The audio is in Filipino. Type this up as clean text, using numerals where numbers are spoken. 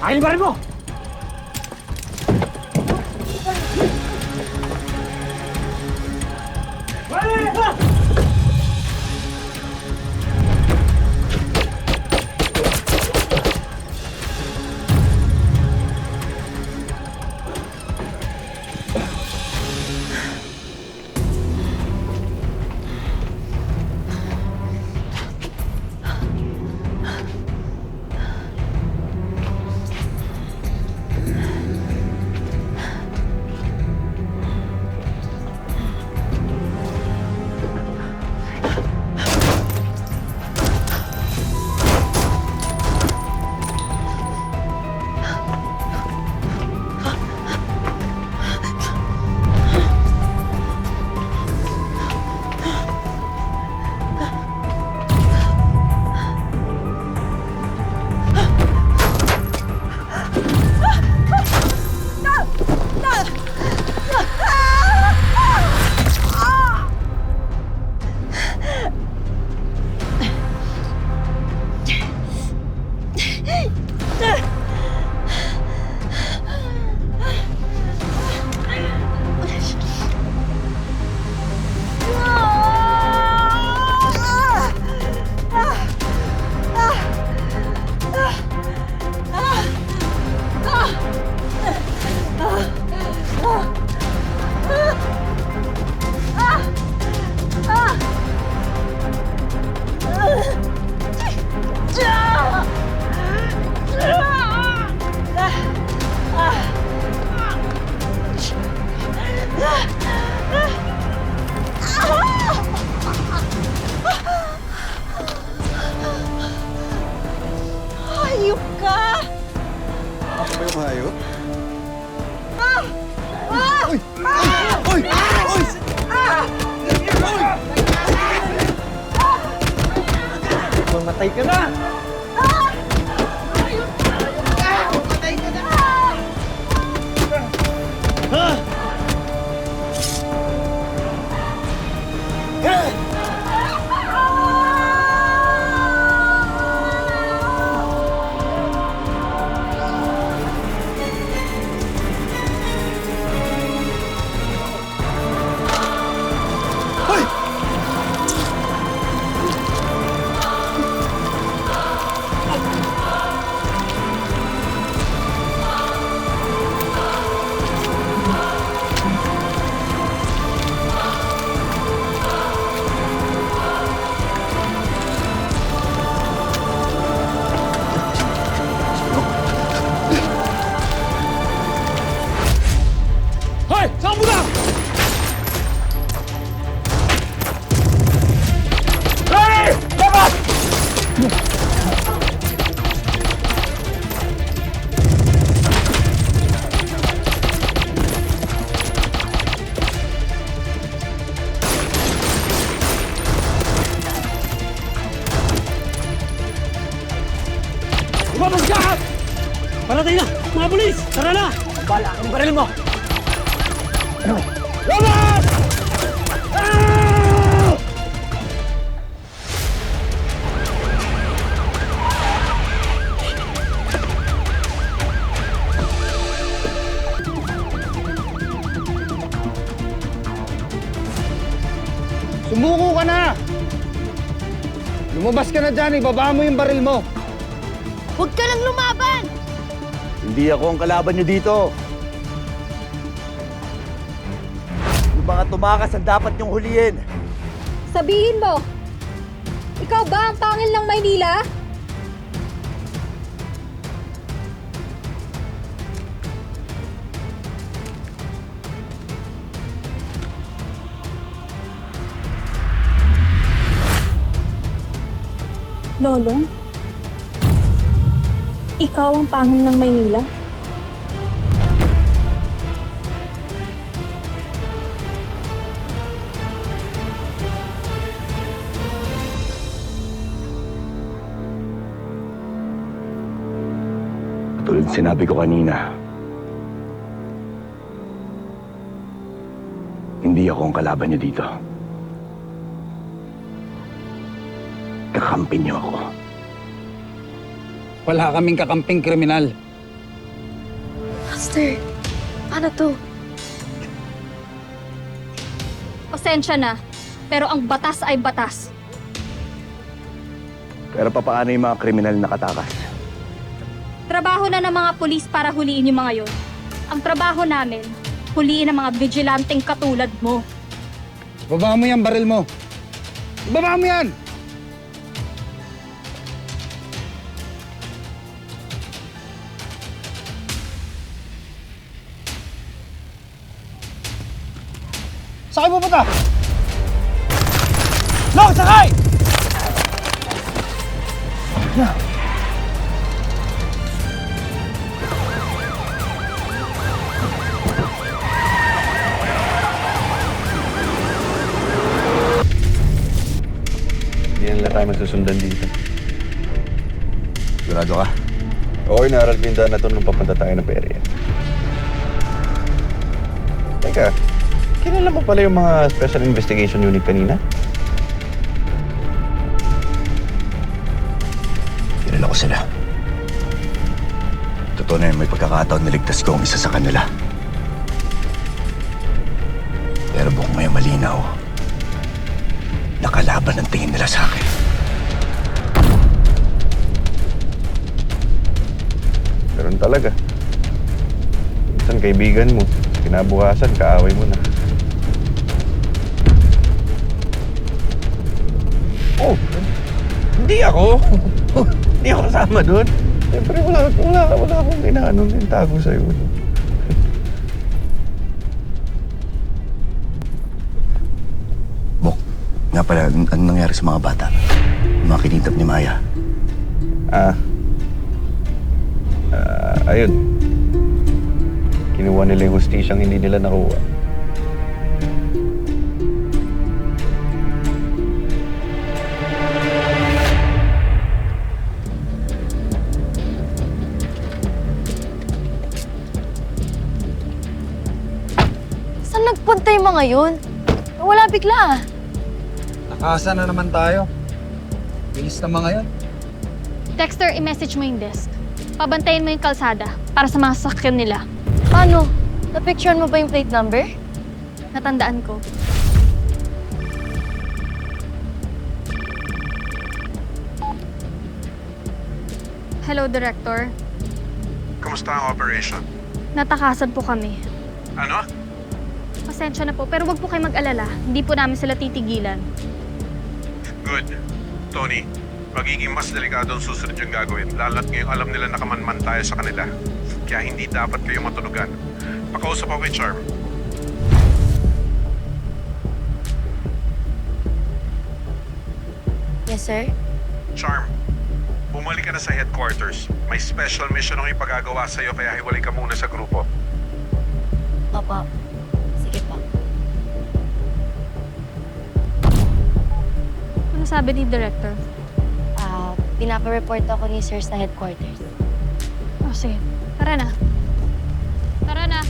Akin yung baril mo! Hayop ka! Ako ba yung hayop? Uy! Uy! Uy! Mamatay ka na! Patay ka na! Hoy! Hoy! Saan mo na? Hey! Labas! Lumabas ka! Parating na! Mga pulis! Tara na! Bala ang baril mo! Labas! Ah! Sumuko ka na! Lumabas ka na dyan, ibaba mo yung baril mo. Huwag ka lang lumaban! Hindi ako ang kalaban nyo dito. Yung mga tumakas ang dapat nyong huliin. Sabihin mo, ikaw ba ang pangil ng Maynila? Lolong? Ikaw ang pangil ng Maynila? Tulad sinabi ko kanina, hindi ako ang kalaban niyo dito. Kakampi niyo ako. Wala kaming kakamping kriminal. Dexter, paano to? Pasensya na, pero ang batas ay batas. Pero papaano yung mga kriminal na nakatakas? Trabaho na ng mga pulis para huliin yung mga yon. Ang trabaho namin, huliin ang mga vigilanteng katulad mo. Baba mo yung baril mo. Baba mo yan! Sakay mo punta! Long, sakay! Hindi na lang tayo magsusundan dito. Sigurado ka? Oo, inaaral ko yung daan na ito nung papunta tayo ng perya. Teka, kilala mo pala yung mga Special Investigation Unit kanina? Kilala ko sila. Totoo na yun, may pagkakataon niligtas ko ang isa sa kanila. Pero buong may malinaw, nakalaban ang tingin nila sa akin. Ganun talaga. Minsan kaibigan mo, kinabukasan, kaaway mo na. Oh, hindi ako. Hindi ako kasama doon. Siyempre, wala akong inaanong yung tago sa'yo. Bok, nga pala, anong nangyari sa mga bata? Yung mga kinidnap ni Maya. Ayun. Kinuha nila yung hustisyang hindi nila nakuha. Saan nagpunta yung mga yun? Wala bigla ah. Nakasa na naman tayo. Bilis na mga yun. Dexter, i-message mo yung desk. Pabantayin mo yung kalsada para sa mga sasakyan nila. Paano? Napicturean mo ba yung plate number? Natandaan ko. Hello, Director. Kamusta ang operation? Natakasan po kami. Ano? Pasensya na po, pero wag po kayo mag-alala. Hindi po namin sila titigilan. Good. Tony, magiging mas delikado ang susunod yung gagawin. Lalo't ngayong alam nila nakamanman tayo sa kanila. Kaya hindi dapat kayo matunugan. Pakausap ako kay Charm. Yes, sir. Charm, bumalik ka na sa headquarters. May special mission akong ipagagawa sa'yo kaya hiwalay ka muna sa grupo. Papa. Sige pa. Ano sabi ni Director? Pinapa-report ako ni sir sa headquarters. Oh, sige. Tara na. Tara na.